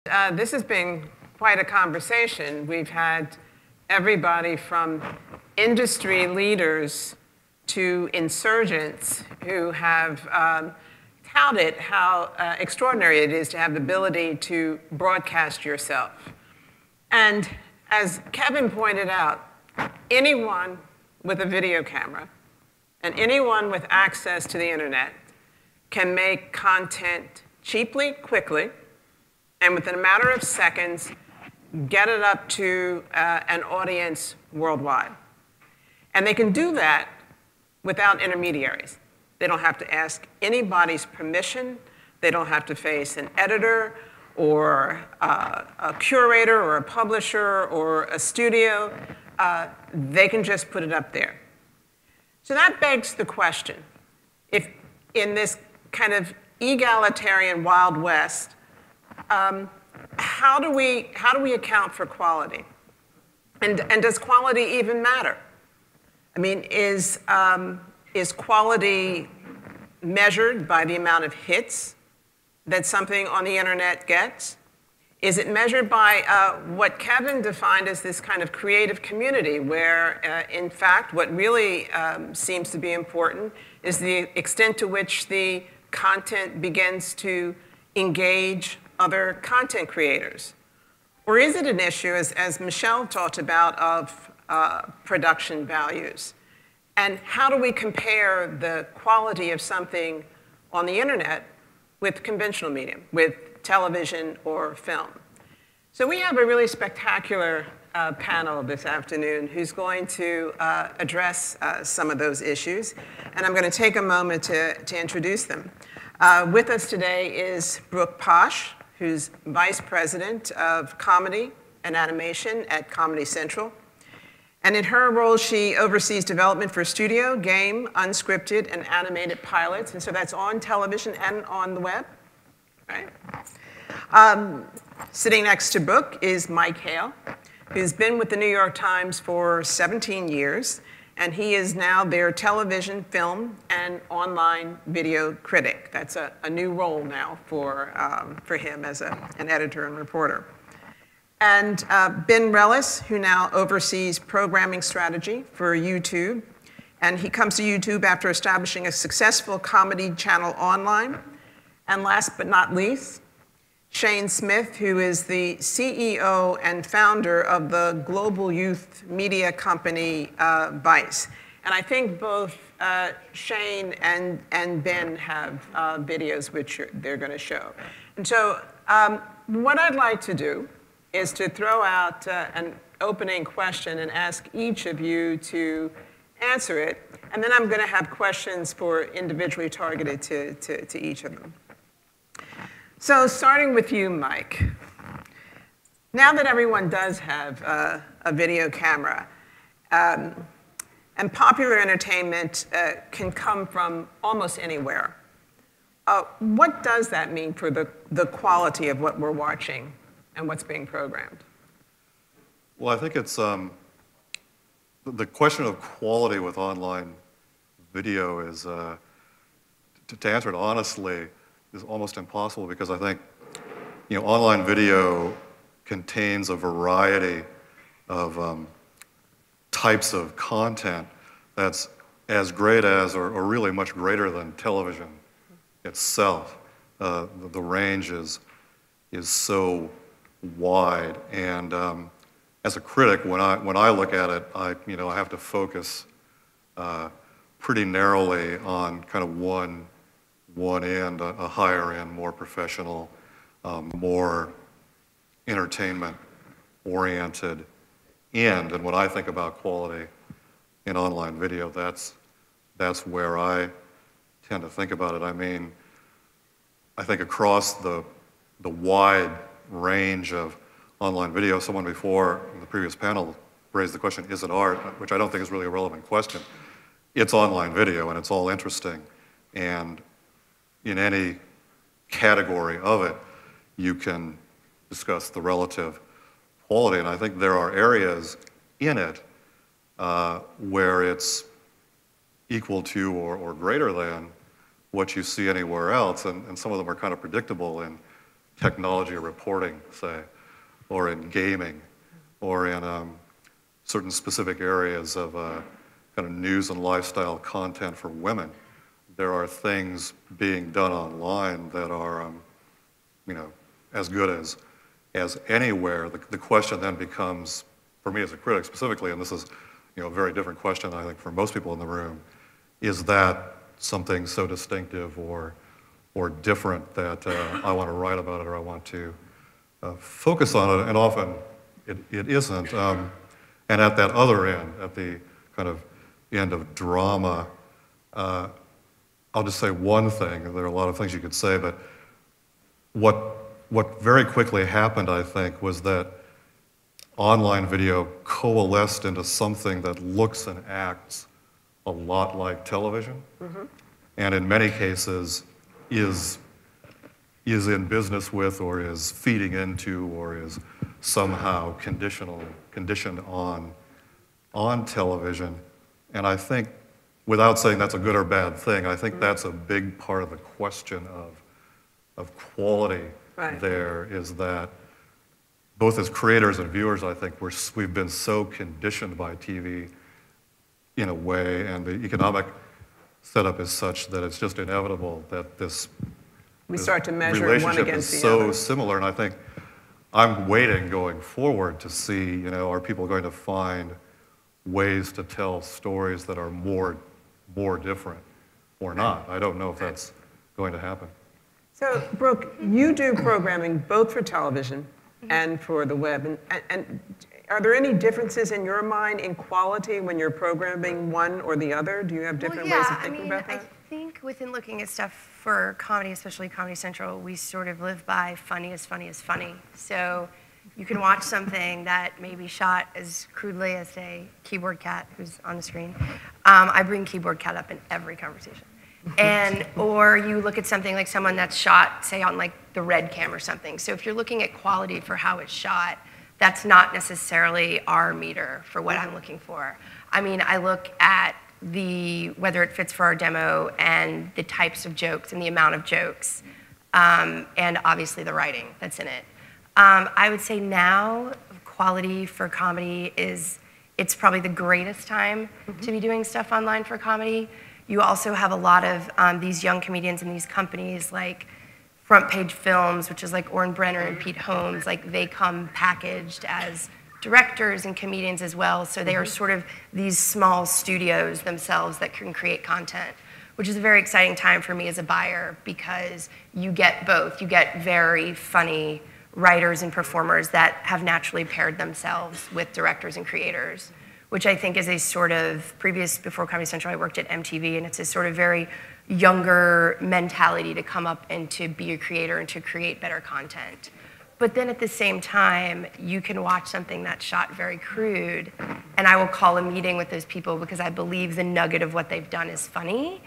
This has been quite a conversation. We've had everybody from industry leaders to insurgents who have touted how extraordinary it is to have the ability to broadcast yourself. And as Kevin pointed out, anyone with a video camera and anyone with access to the internet can make content cheaply, quickly, and within a matter of seconds, get it up to an audience worldwide. And they can do that without intermediaries. They don't have to ask anybody's permission. They don't have to face an editor or a curator or a publisher or a studio. They can just put it up there. So that begs the question, if in this kind of egalitarian Wild West, how do we account for quality? And does quality even matter? I mean, is quality measured by the amount of hits that something on the internet gets? Is it measured by what Kevin defined as this kind of creative community where, in fact, what really seems to be important is the extent to which the content begins to engage other content creators? Or is it an issue, as Michelle talked about, of production values? And how do we compare the quality of something on the internet with conventional medium, with television or film? So we have a really spectacular panel this afternoon who's going to address some of those issues. And I'm going to take a moment to introduce them. With us today is Brooke Posh, who's Vice President of Comedy and Animation at Comedy Central. And in her role, she oversees development for studio, game, unscripted, and animated pilots. And so that's on television and on the web, right? Sitting next to Brooke is Mike Hale, who's been with the New York Times for 17 years. And he is now their television, film, and online video critic. That's a new role now for him as an editor and reporter. And Ben Rellis, who now oversees programming strategy for YouTube. And he comes to YouTube after establishing a successful comedy channel online. And last but not least, Shane Smith, who is the CEO and founder of the global youth media company Vice. And I think both Shane and Ben have videos which they're going to show. And so what I'd like to do is to throw out an opening question and ask each of you to answer it. And then I'm going to have questions for individually targeted to each of them. So starting with you, Mike. Now that everyone does have a video camera, and popular entertainment can come from almost anywhere, what does that mean for the quality of what we're watching and what's being programmed? Well, I think it's the question of quality with online video is, to answer it honestly, is almost impossible because I think, online video contains a variety of types of content that's as great as, or really much greater than television itself. The range is so wide, and as a critic, when I look at it, I have to focus pretty narrowly on kind of one end, a higher end, more professional, more entertainment-oriented end. And when I think about quality in online video, that's where I tend to think about it. I mean, I think across the wide range of online video, someone before in the previous panel raised the question, is it art? Which I don't think is really a relevant question. It's online video, and it's all interesting. And in any category of it, you can discuss the relative quality. And I think there are areas in it where it's equal to or greater than what you see anywhere else. And some of them are kind of predictable in technology reporting, say, or in gaming, or in certain specific areas of kind of news and lifestyle content for women. There are things being done online that are, you know, as good as anywhere. The question then becomes, for me as a critic specifically, and this is, you know, a very different question, I think, for most people in the room, is that something so distinctive or different that I want to write about it or I want to focus on it? And often it isn't. And at that other end, at the kind of end of drama, I'll just say one thing. There are a lot of things you could say, but what very quickly happened, I think, was that online video coalesced into something that looks and acts a lot like television, and in many cases is in business with, or is feeding into, or is somehow conditioned on television. And I think, without saying that's a good or bad thing, I think that's a big part of the question of quality. Right. There is that both as creators and viewers, I think we've been so conditioned by TV in a way, and the economic setup is such that it's just inevitable that this start to measure one relationship against is the so other. similar. And I think I'm waiting going forward to see, you know, are people going to find ways to tell stories that are more different or not? I don't know if that's going to happen. So, Brooke, you do programming both for television and for the web. And are there any differences in your mind in quality when you're programming one or the other? Do you have different ways of thinking about that? I think within looking at stuff for comedy, especially Comedy Central, we sort of live by funny is funny is funny. So you can watch something that may be shot as crudely as, say, Keyboard Cat, who's on the screen. I bring Keyboard Cat up in every conversation. Or you look at something like someone that's shot, say, on like the Red Cam or something. So if you're looking at quality for how it's shot, that's not necessarily our meter for what I'm looking for. I mean, I look at whether it fits for our demo and the types of jokes and the amount of jokes, and obviously the writing that's in it. I would say now quality for comedy it's probably the greatest time to be doing stuff online for comedy. You also have a lot of these young comedians in these companies like Front Page Films, which is like Oren Brenner and Pete Holmes. Like they come packaged as directors and comedians as well. So they are sort of these small studios themselves that can create content, which is a very exciting time for me as a buyer because you get both. You get very funny writers and performers that have naturally paired themselves with directors and creators, which I think is a sort of before Comedy Central, I worked at MTV, and it's a sort of very younger mentality to come up and to be a creator and to create better content. But then at the same time, you can watch something that's shot very crude, and I will call a meeting with those people because I believe the nugget of what they've done is funny,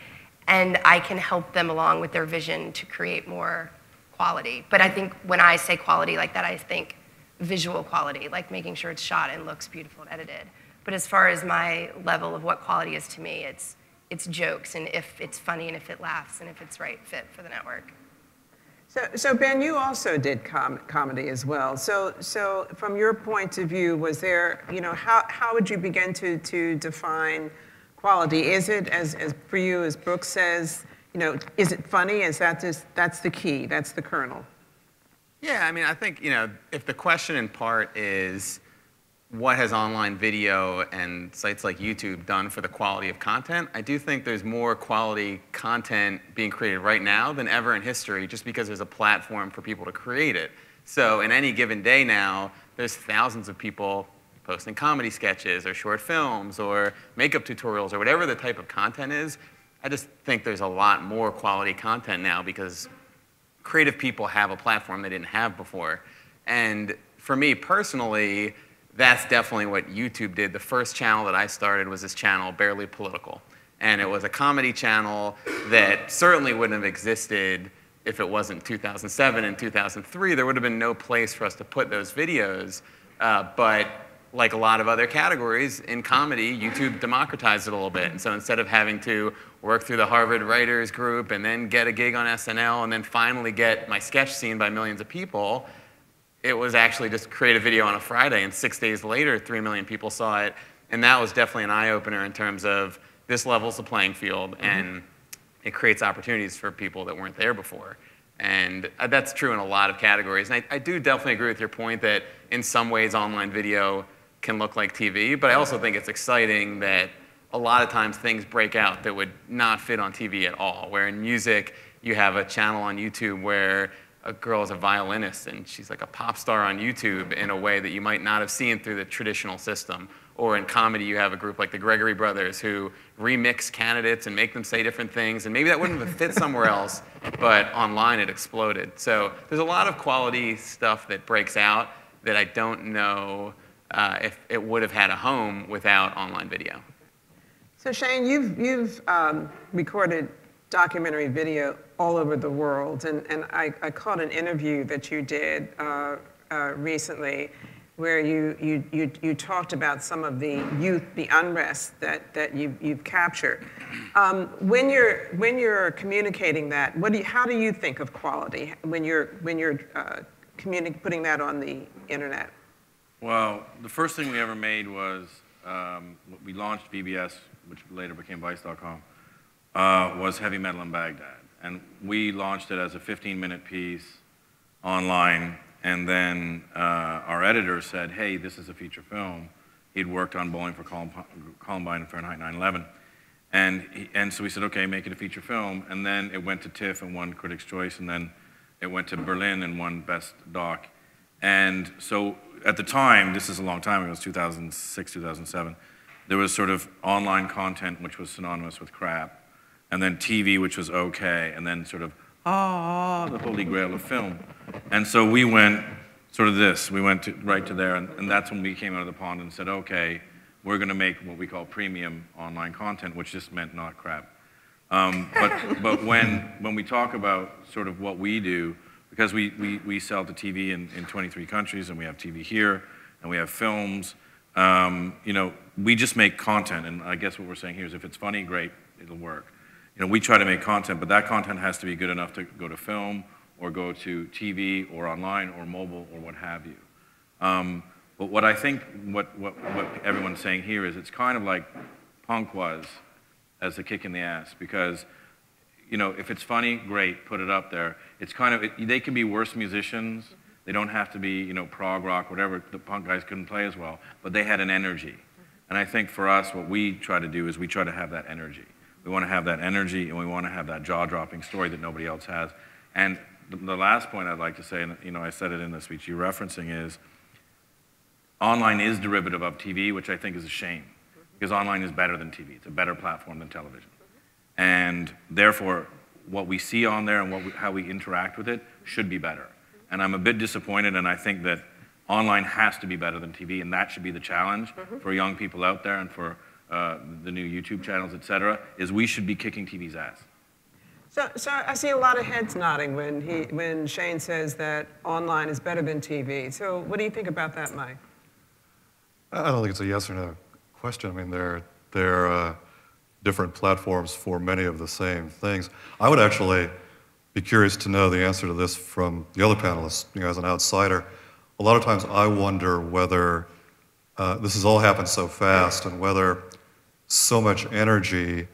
and I can help them along with their vision to create more quality. But I think when I say quality like that, I think visual quality, like making sure it's shot and looks beautiful and edited. But as far as my level of what quality is to me, it's jokes, and if it's funny, and if it laughs, and if it's right fit for the network. So Ben, you also did comedy as well. So from your point of view, was there, you know, how would you begin to define quality? Is it, as for you, as Brooke says, you know, is it funny? Is that that's the key, that's the kernel? Yeah, I mean, I think, you know, if the question in part is, what has online video and sites like YouTube done for the quality of content? I do think there's more quality content being created right now than ever in history just because there's a platform for people to create it. So in any given day now, there's thousands of people posting comedy sketches or short films or makeup tutorials or whatever the type of content is. I just think there's a lot more quality content now because creative people have a platform they didn't have before. And for me personally, that's definitely what YouTube did. The first channel that I started was this channel, Barely Political. And it was a comedy channel that certainly wouldn't have existed if it wasn't 2007 and 2003. There would have been no place for us to put those videos. But like a lot of other categories in comedy, YouTube democratized it a little bit. And so instead of having to work through the Harvard Writers Group and then get a gig on SNL and then finally get my sketch seen by millions of people, it was actually just create a video on a Friday, and 6 days later, 3 million people saw it. And that was definitely an eye-opener in terms of this levels the playing field, and it creates opportunities for people that weren't there before. And that's true in a lot of categories. And I do definitely agree with your point that in some ways online video can look like TV, but I also think it's exciting that a lot of times things break out that would not fit on TV at all, where in music you have a channel on YouTube where a girl is a violinist and she's like a pop star on YouTube in a way that you might not have seen through the traditional system. Or in comedy, you have a group like the Gregory Brothers who remix candidates and make them say different things. And maybe that wouldn't have fit somewhere else, but online it exploded. So there's a lot of quality stuff that breaks out that I don't know if it would have had a home without online video. So Shane, you've recorded documentary video all over the world. And I caught an interview that you did recently where you talked about some of the youth, the unrest that you've captured. When you're communicating that, how do you think of quality when you're putting that on the internet? Well, the first thing we ever made was we launched VBS, which later became Vice.com, was Heavy Metal in Baghdad, and we launched it as a 15-minute piece online. And then our editor said, hey, this is a feature film. He'd worked on Bowling for Columbine and Fahrenheit 9/11. And so we said, okay, make it a feature film. And then it went to TIFF and won Critics' Choice. And then it went to Berlin and won Best Doc. And so at the time, this is a long time ago, it was 2006, 2007, there was sort of online content which was synonymous with crap. And then TV, which was okay. And then sort of, the holy grail of film. And so we went sort of this. We went right to there, and that's when we came out of the pond and said, okay, we're going to make what we call premium online content, which just meant not crap. But when we talk about sort of what we do, because we sell to TV in 23 countries, and we have TV here, and we have films, you know, we just make content. And I guess what we're saying here is if it's funny, great, it'll work. You know, we try to make content, but that content has to be good enough to go to film or go to TV or online or mobile or what have you. But what I think, what everyone's saying here is it's kind of like punk was as a kick in the ass, because, you know, if it's funny, great, put it up there. It's kind of, they can be worse musicians. They don't have to be, you know, prog rock, whatever. The punk guys couldn't play as well, but they had an energy. And I think for us, what we try to do is we try to have that energy. We want to have that energy, and we want to have that jaw-dropping story that nobody else has. And the last point I'd like to say, and you know, I said it in the speech you're referencing, is online is derivative of TV, which I think is a shame, because online is better than TV. It's a better platform than television. And therefore, what we see on there and how we interact with it should be better. And I'm a bit disappointed, and I think that online has to be better than TV, and that should be the challenge for young people out there and for the new YouTube channels, et cetera, is we should be kicking TV's ass. So I see a lot of heads nodding when Shane says that online is better than TV. So what do you think about that, Mike? I don't think it's a yes or no question. I mean, there are different platforms for many of the same things. I would actually be curious to know the answer to this from the other panelists, you know, as an outsider. A lot of times I wonder whether this has all happened so fast and whether so much energy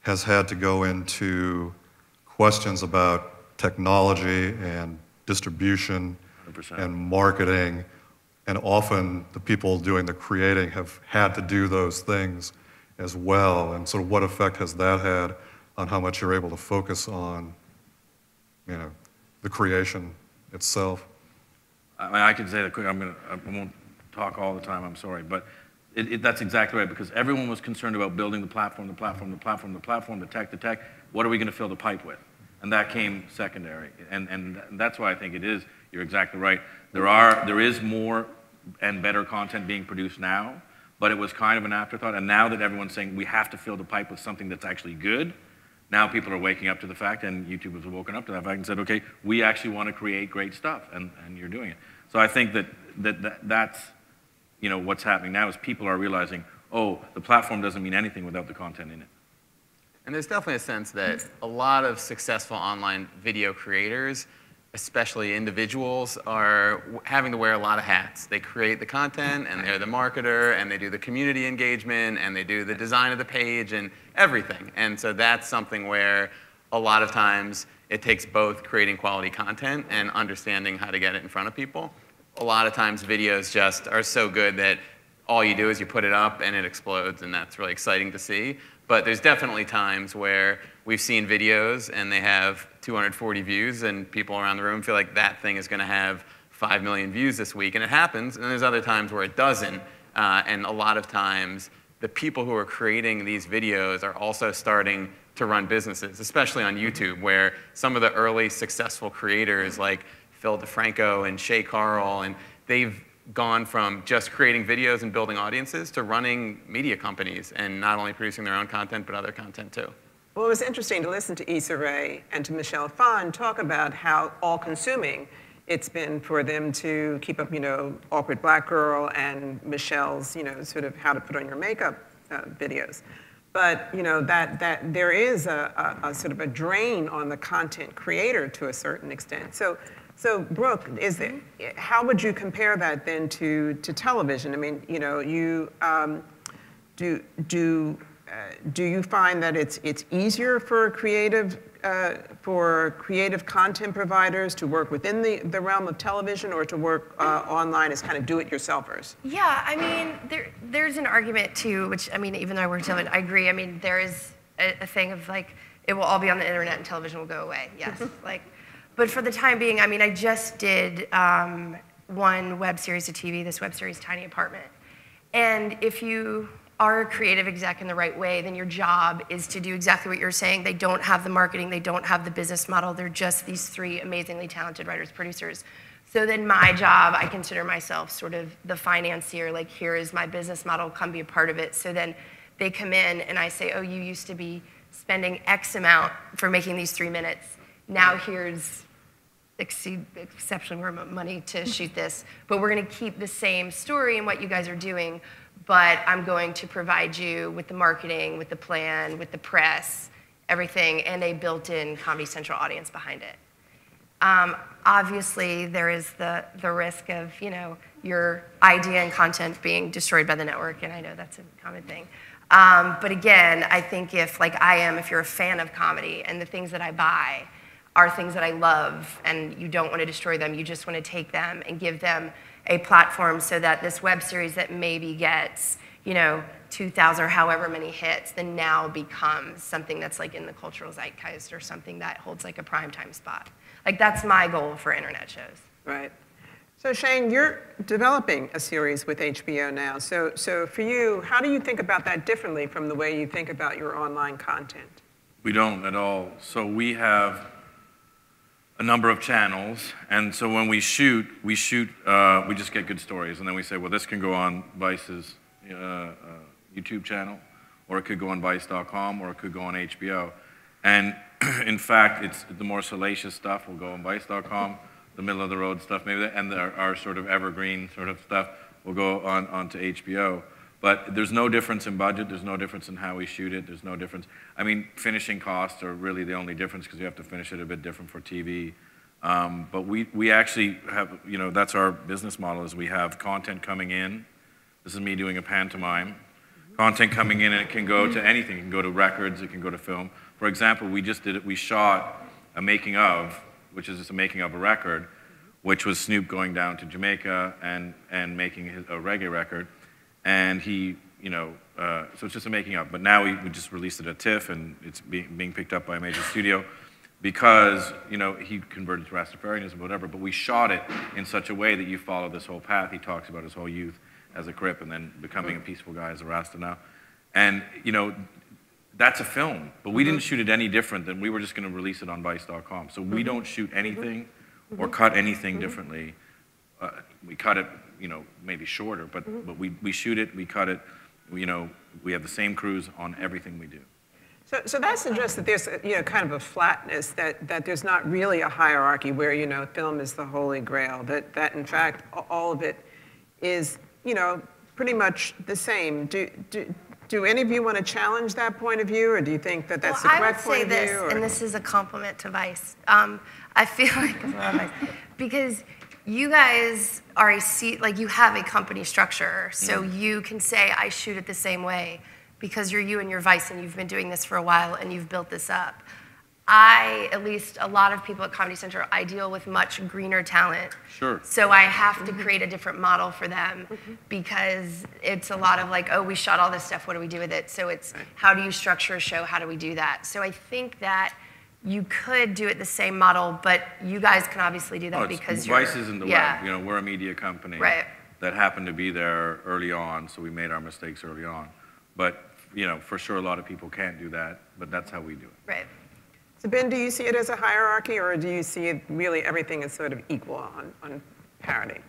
has had to go into questions about technology and distribution 100%. And marketing, and often the people doing the creating have had to do those things as well, and sort of what effect has that had on how much you're able to focus on, you know, the creation itself? I mean, I can say that quick. I won't talk all the time, I'm sorry, but that's exactly right, because everyone was concerned about building the platform, the tech. What are we going to fill the pipe with? And that came secondary. And that's why I think it is, you're exactly right. There is more and better content being produced now, but it was kind of an afterthought. And now that everyone's saying we have to fill the pipe with something that's actually good, now people are waking up to the fact, and YouTube has woken up to that fact and said, okay, we actually want to create great stuff, and you're doing it. So I think that's what's happening now is people are realizing, oh, the platform doesn't mean anything without the content in it. And there's definitely a sense that a lot of successful online video creators, especially individuals, are having to wear a lot of hats. They create the content, and they're the marketer, and they do the community engagement, and they do the design of the page, and everything. And so that's something where a lot of times it takes both creating quality content and understanding how to get it in front of people. A lot of times videos just are so good that all you do is you put it up and it explodes, and that's really exciting to see. But there's definitely times where we've seen videos and they have 240 views, and people around the room feel like that thing is going to have 5 million views this week, and it happens. And there's other times where it doesn't. And a lot of times, the people who are creating these videos are also starting to run businesses, especially on YouTube, where some of the early successful creators like Phil DeFranco and Shay Carl, and they've gone from just creating videos and building audiences to running media companies and not only producing their own content, but other content too. Well, it was interesting to listen to Issa Rae and to Michelle Phan talk about how all-consuming it's been for them to keep up, Awkward Black Girl and Michelle's, sort of how to put on your makeup videos. But, that there is a sort of a drain on the content creator to a certain extent. So Brooke, how would you compare that then to television? I mean, do you find that it's easier for creative content providers to work within the realm of television, or to work online as kind of do-it-yourselfers? Yeah, I mean, there's an argument too, which, I mean, even though I work in television, I agree. I mean, there is a thing of like, it will all be on the internet and television will go away, yes. But for the time being, I mean, I just did one web series to TV, this web series, Tiny Apartment. And if you are a creative exec in the right way, then your job is to do exactly what you're saying. They don't have the marketing, they don't have the business model, they're just these 3 amazingly talented writers, producers. So then my job, I consider myself sort of the financier, like here is my business model, come be a part of it. So then they come in and I say, oh, you used to be spending X amount for making these 3 minutes. Now here's exceptionally more money to shoot this, but we're going to keep the same story and what you guys are doing, but I'm going to provide you with the marketing, with the plan, with the press, everything, and a built-in Comedy Central audience behind it. Obviously, there is the risk of your idea and content being destroyed by the network, and I know that's a common thing. But again, I think if you're a fan of comedy and the things that I buy are things that I love, and you don't want to destroy them, you just want to take them and give them a platform so that this web series that maybe gets 2,000 or however many hits, then now becomes something that's like in the cultural zeitgeist or something that holds like a primetime spot. Like that's my goal for internet shows. Right. So Shane, you're developing a series with HBO now. So for you, how do you think about that differently from the way you think about your online content? We don't at all. So we have a number of channels, and so when we shoot, we just get good stories, and then we say, well, this can go on Vice's YouTube channel, or it could go on Vice.com, or it could go on HBO. And in fact, it's the more salacious stuff will go on Vice.com, the middle-of-the-road stuff, maybe, and our sort of evergreen sort of stuff will go onto HBO. But there's no difference in budget, there's no difference in how we shoot it, there's no difference. I mean, finishing costs are really the only difference because you have to finish it a bit different for TV. But we actually have, that's our business model is we have content coming in. This is me doing a pantomime. Content coming in, and it can go to anything. It can go to records, it can go to film. For example, we shot a making of, which is just a making of a record, which was Snoop going down to Jamaica and making a reggae record. And he, so it's just a making of. But now we just released it at TIFF, and it's being picked up by a major studio because, he converted to Rastafarianism, whatever. But we shot it in such a way that you follow this whole path. He talks about his whole youth as a Crip and then becoming a peaceful guy as a Rasta now. And, that's a film. But we didn't shoot it any different than we were just going to release it on Vice.com. So we don't shoot anything or cut anything differently. We cut it, maybe shorter, but we shoot it, we cut it, we have the same crews on everything we do. So that suggests that there's kind of a flatness, that there's not really a hierarchy where film is the holy grail, that in fact all of it is you know, pretty much the same. Do any of you want to challenge that point of view, or do you think that that's the correct point of view? I would say this, and this is a compliment to Vice. I feel like it's a lot of Vice, because you guys are like you have a company structure, so you can say, I shoot it the same way, because you're you and you're Vice, and you've been doing this for a while, and you've built this up. At least a lot of people at Comedy Central, I deal with much greener talent. Sure. So I have to create a different model for them, because it's a lot of like, oh, we shot all this stuff, what do we do with it? So it's, how do you structure a show? How do we do that? So I think that you could do it the same model, but you guys can obviously do that because you're... Vice isn't the web. You know, we're a media company that happened to be there early on, so we made our mistakes early on. But, you know, for sure a lot of people can't do that, but that's how we do it. Right. So Ben, do you see it as a hierarchy, or do you see it really everything is sort of equal on parity?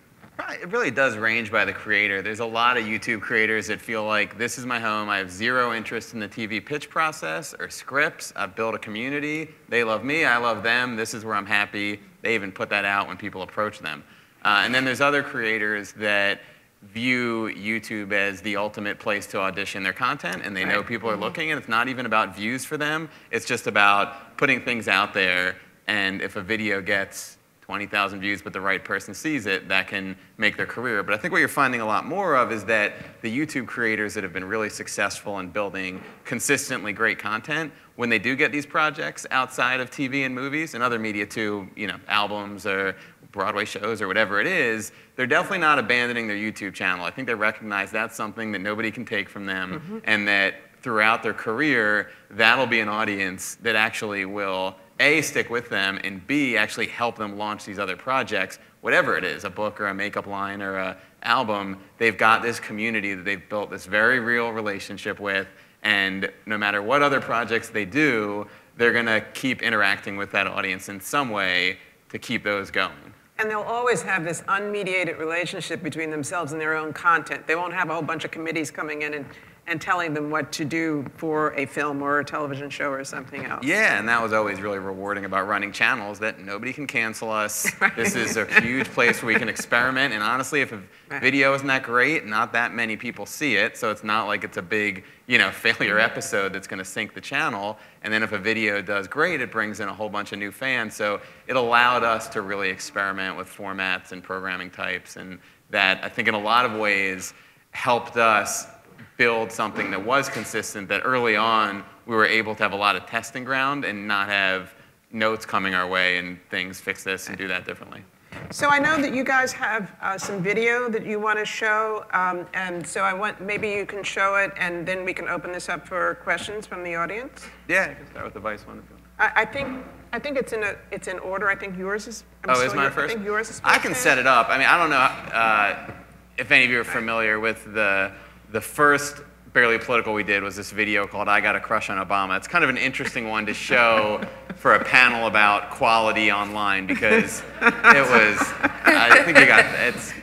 It really does range by the creator. There's a lot of YouTube creators that feel like this is my home. I have zero interest in the TV pitch process or scripts. I've built a community. They love me. I love them. This is where I'm happy. They even put that out when people approach them. And then there's other creators that view YouTube as the ultimate place to audition their content, and they know people are looking, and it's not even about views for them. It's just about putting things out there, and if a video gets 20,000 views but the right person sees it, that can make their career. But I think what you're finding a lot more of is that the YouTube creators that have been really successful in building consistently great content, when they do get these projects outside of TV and movies and other media too, you know, albums or Broadway shows or whatever it is, they're definitely not abandoning their YouTube channel. I think they recognize that's something that nobody can take from them, and that throughout their career, that'll be an audience that actually will A, stick with them, and B, actually help them launch these other projects, whatever it is, a book or a makeup line or an album. They've got this community that they've built this very real relationship with, and no matter what other projects they do, they're going to keep interacting with that audience in some way to keep those going. And they'll always have this unmediated relationship between themselves and their own content. They won't have a whole bunch of committees coming in and telling them what to do for a film or a television show or something else. Yeah, and that was always really rewarding about running channels, that nobody can cancel us. This is a huge place where we can experiment, and honestly, if a video isn't that great, not that many people see it, so it's not like it's a big, you know, failure episode that's going to sink the channel. And then if a video does great, it brings in a whole bunch of new fans. So it allowed us to really experiment with formats and programming types, and that, I think in a lot of ways, helped us build something that was consistent, that early on we were able to have a lot of testing ground and not have notes coming our way and things, fix this and do that differently. So I know that you guys have some video that you want to show, and so maybe you can show it, and then we can open this up for questions from the audience. Yeah, you can start with the Vice one. I think it's in order. I think yours is. Is mine first? I think yours is. I can set it up. I mean, I don't know if any of you are familiar with the first Barely Political we did was this video called "I Got a Crush on Obama." It's kind of an interesting one to show for a panel about quality online, because it was, I think it's,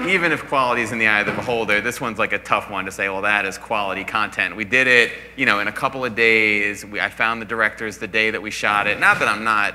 even if quality is in the eye of the beholder, this one's like a tough one to say, well, that is quality content. We did it, you know, in a couple of days. I found the directors the day that we shot it. Not that I'm not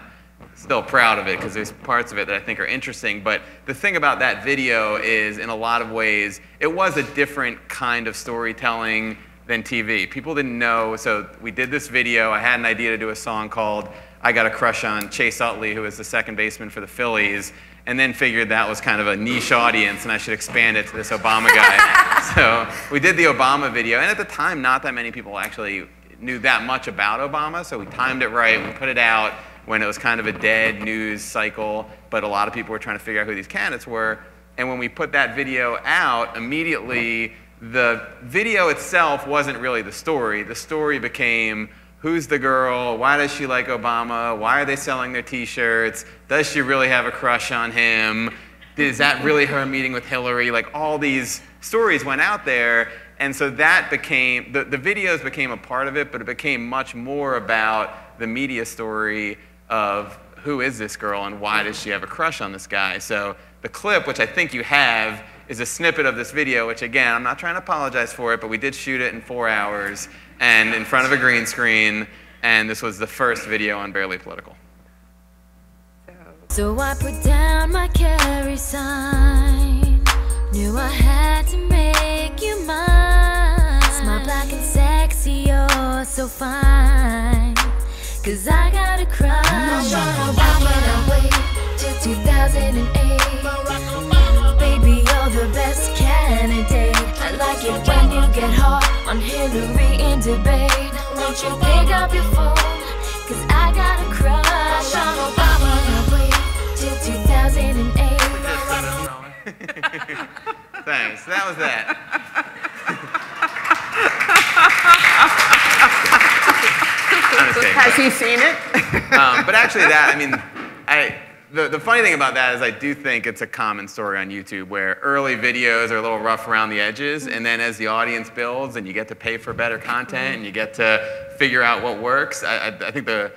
still proud of it, because there's parts of it that I think are interesting, but the thing about that video is, in a lot of ways, it was a different kind of storytelling than TV. People didn't know, so we did this video. I had an idea to do a song called "I Got a Crush on Chase Utley," who was the second baseman for the Phillies, and then figured that was kind of a niche audience and I should expand it to this Obama guy. So we did the Obama video, and at the time, not that many people actually knew that much about Obama, so we timed it right, we put it out when it was kind of a dead news cycle, but a lot of people were trying to figure out who these candidates were. And when we put that video out, immediately the video itself wasn't really the story. The story became, who's the girl? Why does she like Obama? Why are they selling their t-shirts? Does she really have a crush on him? Is that really her meeting with Hillary? Like, all these stories went out there. And so that became, the videos became a part of it, but it became much more about the media story of who is this girl and why does she have a crush on this guy. So the clip, which I think you have, is a snippet of this video, which again, I'm not trying to apologize for it, but we did shoot it in 4 hours and in front of a green screen, and this was the first video on Barely Political. So I put down my carry sign, Knew I had to make you mine. Smart, black, and sexy, you're so fine. Cause I got a crush on Obama. Now wait till 2008. Baby, you're the best candidate. I like it when you get hot on Hillary in debate. Won't you pick up your phone? Cause I got a crush on Obama. Now wait till 2008. Thanks. That was that. Has he seen it? But actually, that, I mean, the funny thing about that is I do think it's a common story on YouTube where early videos are a little rough around the edges, and then as the audience builds and you get to pay for better content and you get to figure out what works, I think the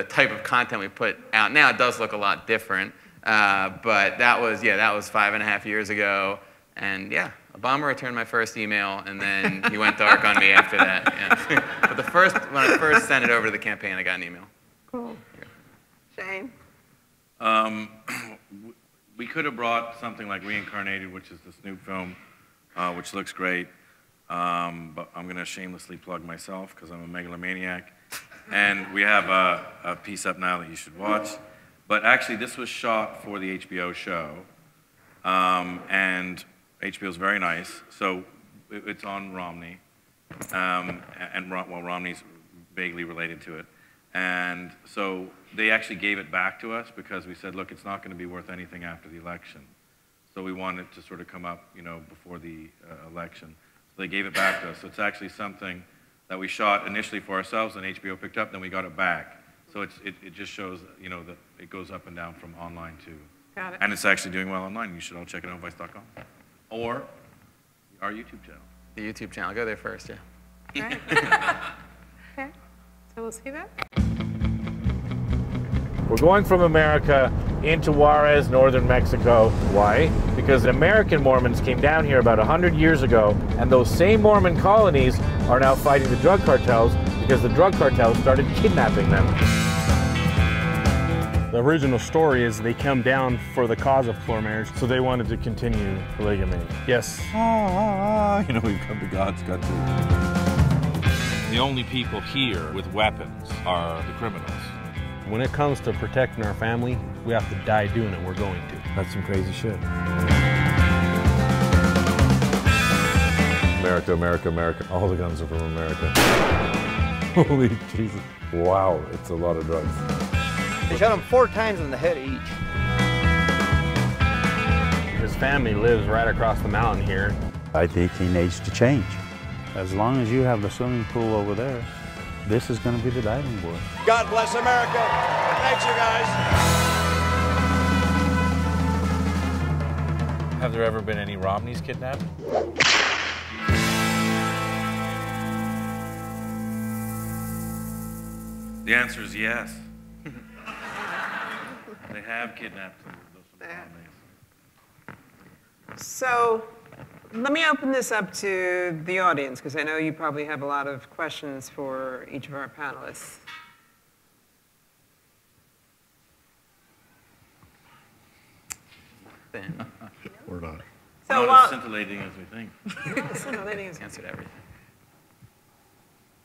type of content we put out now does look a lot different. But that was 5.5 years ago, and yeah, Obama returned my first email, and then he went dark on me after that. Yeah. But when I first sent it over to the campaign, I got an email. Cool. Shane? We could have brought something like Reincarnated, which is the Snoop film, which looks great. But I'm going to shamelessly plug myself because I'm a megalomaniac. And we have a piece up now that you should watch. But actually, this was shot for the HBO show. And HBO is very nice. So it's on Romney. Romney's vaguely related to it. And so they actually gave it back to us because we said, look, it's not going to be worth anything after the election. So we wanted to sort of come up, before the election. So they gave it back to us. So it's actually something that we shot initially for ourselves and HBO picked up, then we got it back. So it just shows, that it goes up and down from online too. Got it. And it's actually doing well online. You should all check it out on Vice.com. Or our YouTube channel. The YouTube channel. Go there first, yeah. Right. Okay. So we'll see that. We're going from America into Juarez, northern Mexico. Why? Because American Mormons came down here about 100 years ago, and those same Mormon colonies are now fighting the drug cartels because the drug cartels started kidnapping them. The original story is they come down for the cause of plural marriage, so they wanted to continue polygamy. Yes. We've come to God's country. The only people here with weapons are the criminals. When it comes to protecting our family, we have to die doing it. We're going to. That's some crazy shit. America, America, America. All the guns are from America. Holy Jesus. Wow, it's a lot of drugs. They shot him 4 times in the head each. His family lives right across the mountain here. I think he needs to change. As long as you have the swimming pool over there, this is going to be the diving board. God bless America. Thanks, you guys. Have there ever been any Romneys kidnapped? The answer is yes. They have kidnapped some Romneys. So let me open this up to the audience, because I know you probably have a lot of questions for each of our panelists. We're not. So not as scintillating as we think. Scintillating is Answered everything.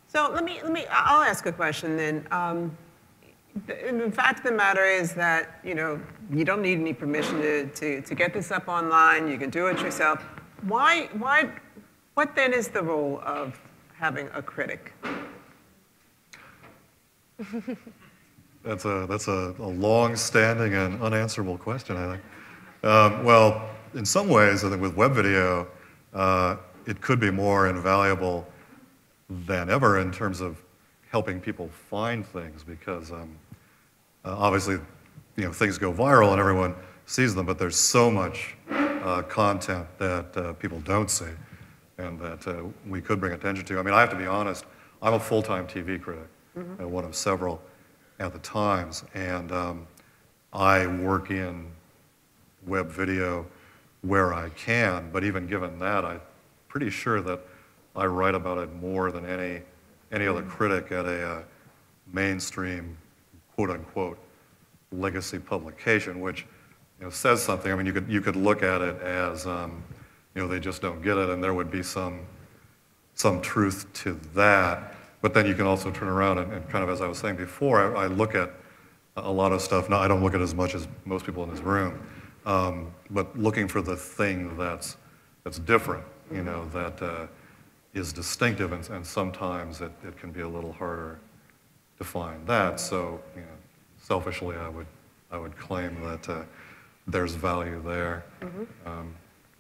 So I'll ask a question then. The fact of the matter is that, you don't need any permission to get this up online. You can do it yourself. What then is the role of having a critic? That's a long-standing and unanswerable question, I think. Well, in some ways, I think with web video, it could be more invaluable than ever in terms of helping people find things, because obviously, things go viral and everyone sees them, but there's so much content that people don't see and that we could bring attention to. I mean, I have to be honest, I'm a full-time TV critic, one of several at the Times, and I work in web video where I can, but even given that, I'm pretty sure that I write about it more than any other critic at a mainstream, quote-unquote, legacy publication, which says something. I mean, you could look at it as they just don't get it, and there would be some truth to that. But then you can also turn around and kind of, as I was saying before, I look at a lot of stuff. Now, I don't look at as much as most people in this room, but looking for the thing that's different, that is distinctive, and sometimes it can be a little harder to find that. So, selfishly, I would claim that there's value there.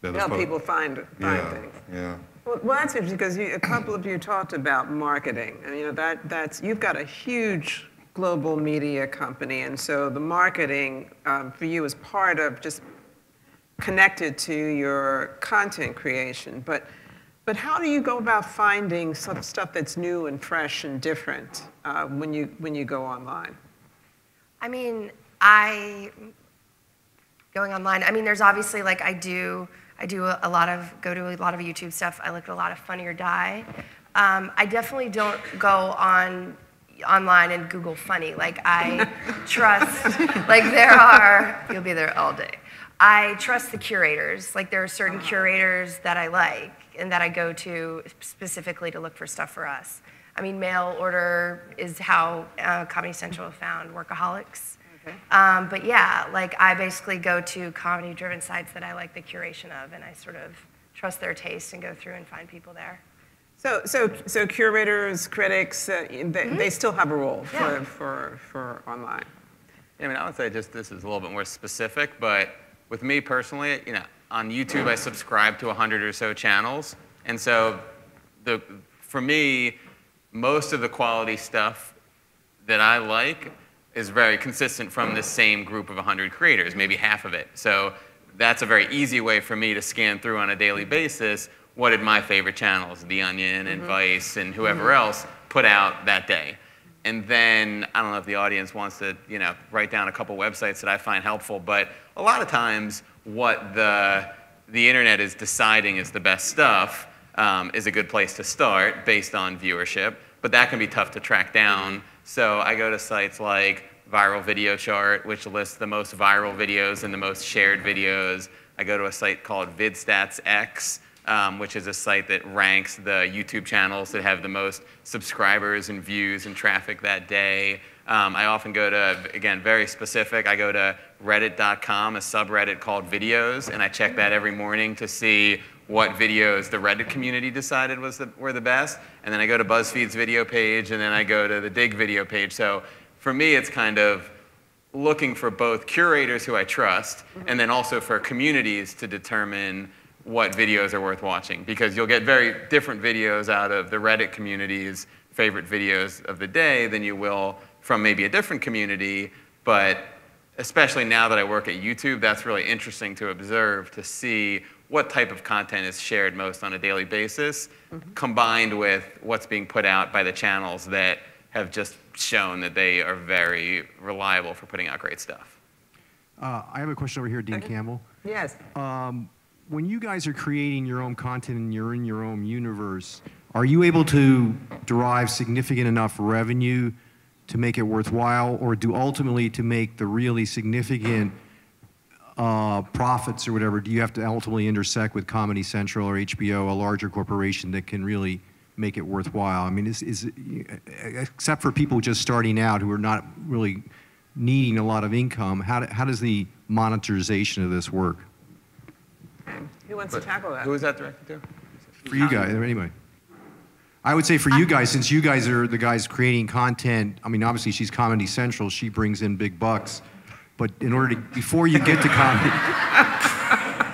Help people find things. Yeah. Well, that's interesting because a couple of you talked about marketing, and that's you've got a huge global media company, and so the marketing for you is part of just connected to your content creation. But how do you go about finding some stuff that's new and fresh and different when you go online? I mean, going online. I mean, there's obviously like I go to a lot of YouTube stuff. I look at a lot of Funny or Die. I definitely don't go online and Google funny. Like I trust, you'll be there all day. I trust the curators. Like there are certain curators that I like and that I go to specifically to look for stuff for us. I mean, mail order is how Comedy Central found Workaholics. Okay. But yeah, like I basically go to comedy-driven sites that I like the curation of, and I sort of trust their taste and go through and find people there. So curators, critics, they still have a role for online. Yeah, I mean, I would say just this is a little bit more specific, but with me personally, on YouTube I subscribe to 100 or so channels, and so for me, most of the quality stuff that I like is very consistent from the same group of 100 creators, maybe half of it. So that's a very easy way for me to scan through on a daily basis what did my favorite channels, The Onion and Vice and whoever else, put out that day. And then, I don't know if the audience wants to write down a couple websites that I find helpful, but a lot of times what the internet is deciding is the best stuff is a good place to start based on viewership, but that can be tough to track down. So I go to sites like Viral Video Chart, which lists the most viral videos and the most shared videos. I go to a site called VidStatsX, which is a site that ranks the YouTube channels that have the most subscribers and views and traffic that day. I often go to, again, very specific, I go to reddit.com, a subreddit called Videos, and I check that every morning to see what videos the Reddit community decided were the best. And then I go to BuzzFeed's video page, and then I go to the Dig video page. So for me, it's kind of looking for both curators who I trust, and then also for communities to determine what videos are worth watching. Because you'll get very different videos out of the Reddit community's favorite videos of the day than you will from maybe a different community. But especially now that I work at YouTube, that's really interesting to observe, to see what type of content is shared most on a daily basis, combined with what's being put out by the channels that have just shown that they are very reliable for putting out great stuff. I have a question over here, Dean Campbell. Yes. When you guys are creating your own content and you're in your own universe, are you able to derive significant enough revenue to make it worthwhile, or do ultimately to make the really significant profits or whatever, do you have to ultimately intersect with Comedy Central or HBO, a larger corporation that can really make it worthwhile? I mean, except for people just starting out who are not really needing a lot of income, how does the monetization of this work? Who wants to tackle that? Who is that directed to? For you guys, anyway. I would say for you guys, since you guys are the guys creating content, I mean, obviously she's Comedy Central, she brings in big bucks, but in order to, before you get to comedy,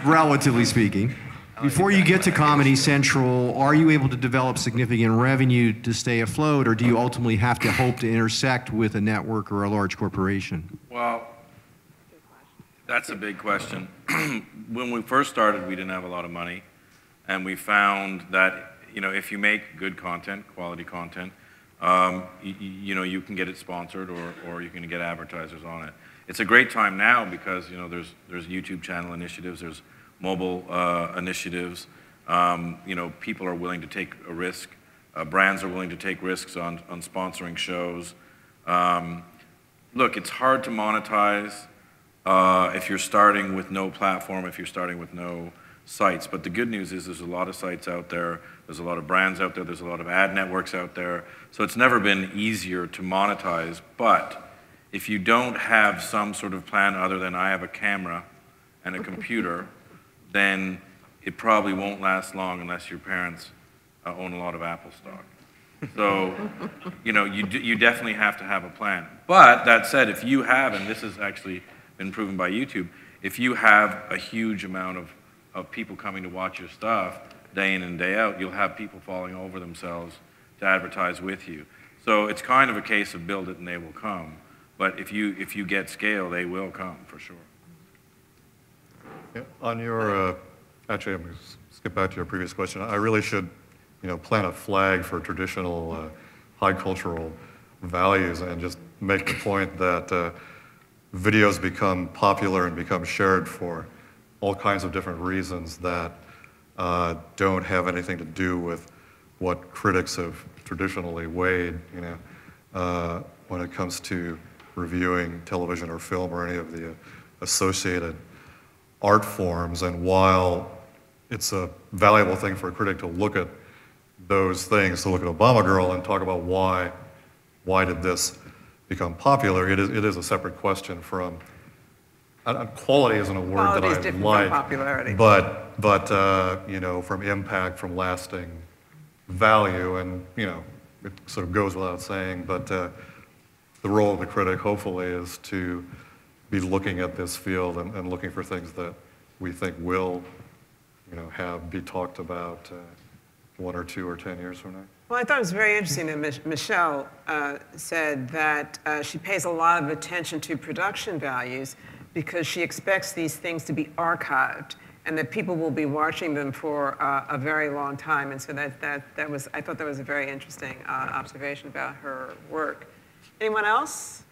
relatively speaking, before you get to Comedy Central, are you able to develop significant revenue to stay afloat, or do you ultimately have to hope to intersect with a network or a large corporation? Well, that's a big question. When we first started, we didn't have a lot of money, and we found that if you make good content, quality content, you can get it sponsored, or you can get advertisers on it. It's a great time now because there's YouTube channel initiatives, there's mobile initiatives. People are willing to take a risk. Brands are willing to take risks on sponsoring shows. Look, it's hard to monetize if you're starting with no platform, if you're starting with no sites. But the good news is there's a lot of sites out there, there's a lot of brands out there, there's a lot of ad networks out there. So it's never been easier to monetize. But if you don't have some sort of plan other than I have a camera and a computer, then it probably won't last long unless your parents own a lot of Apple stock. So, you know, you definitely have to have a plan. But that said, if you have, and this has actually been proven by YouTube, if you have a huge amount of people coming to watch your stuff day in and day out, you'll have people falling over themselves to advertise with you. So it's kind of a case of build it and they will come. But if you get scale, they will come for sure. Yeah, on your, actually, I'm going to skip back to your previous question. I really should, you know, plant a flag for traditional high cultural values and just make the point that videos become popular and become shared for all kinds of different reasons that don't have anything to do with what critics have traditionally weighed, you know, when it comes to reviewing television or film or any of the associated art forms. And while it's a valuable thing for a critic to look at those things, to look at Obama Girl and talk about why did this become popular, it is a separate question from, quality isn't a word Quality is that I different like, from popularity. but you know, from impact, from lasting value, and you know, it sort of goes without saying, but the role of the critic, hopefully, is to be looking at this field and looking for things that we think will, you know, be talked about 1 or 2 or 10 years from now. Well, I thought it was very interesting that Michelle said that she pays a lot of attention to production values because she expects these things to be archived and that people will be watching them for a very long time. And so that was, I thought that was a very interesting observation about her work. Anyone else?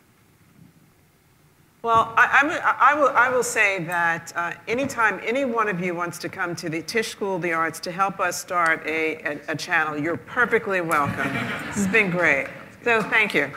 Well, I will say that anytime any one of you wants to come to the Tisch School of the Arts to help us start a channel, you're perfectly welcome. This has been great. So thank you.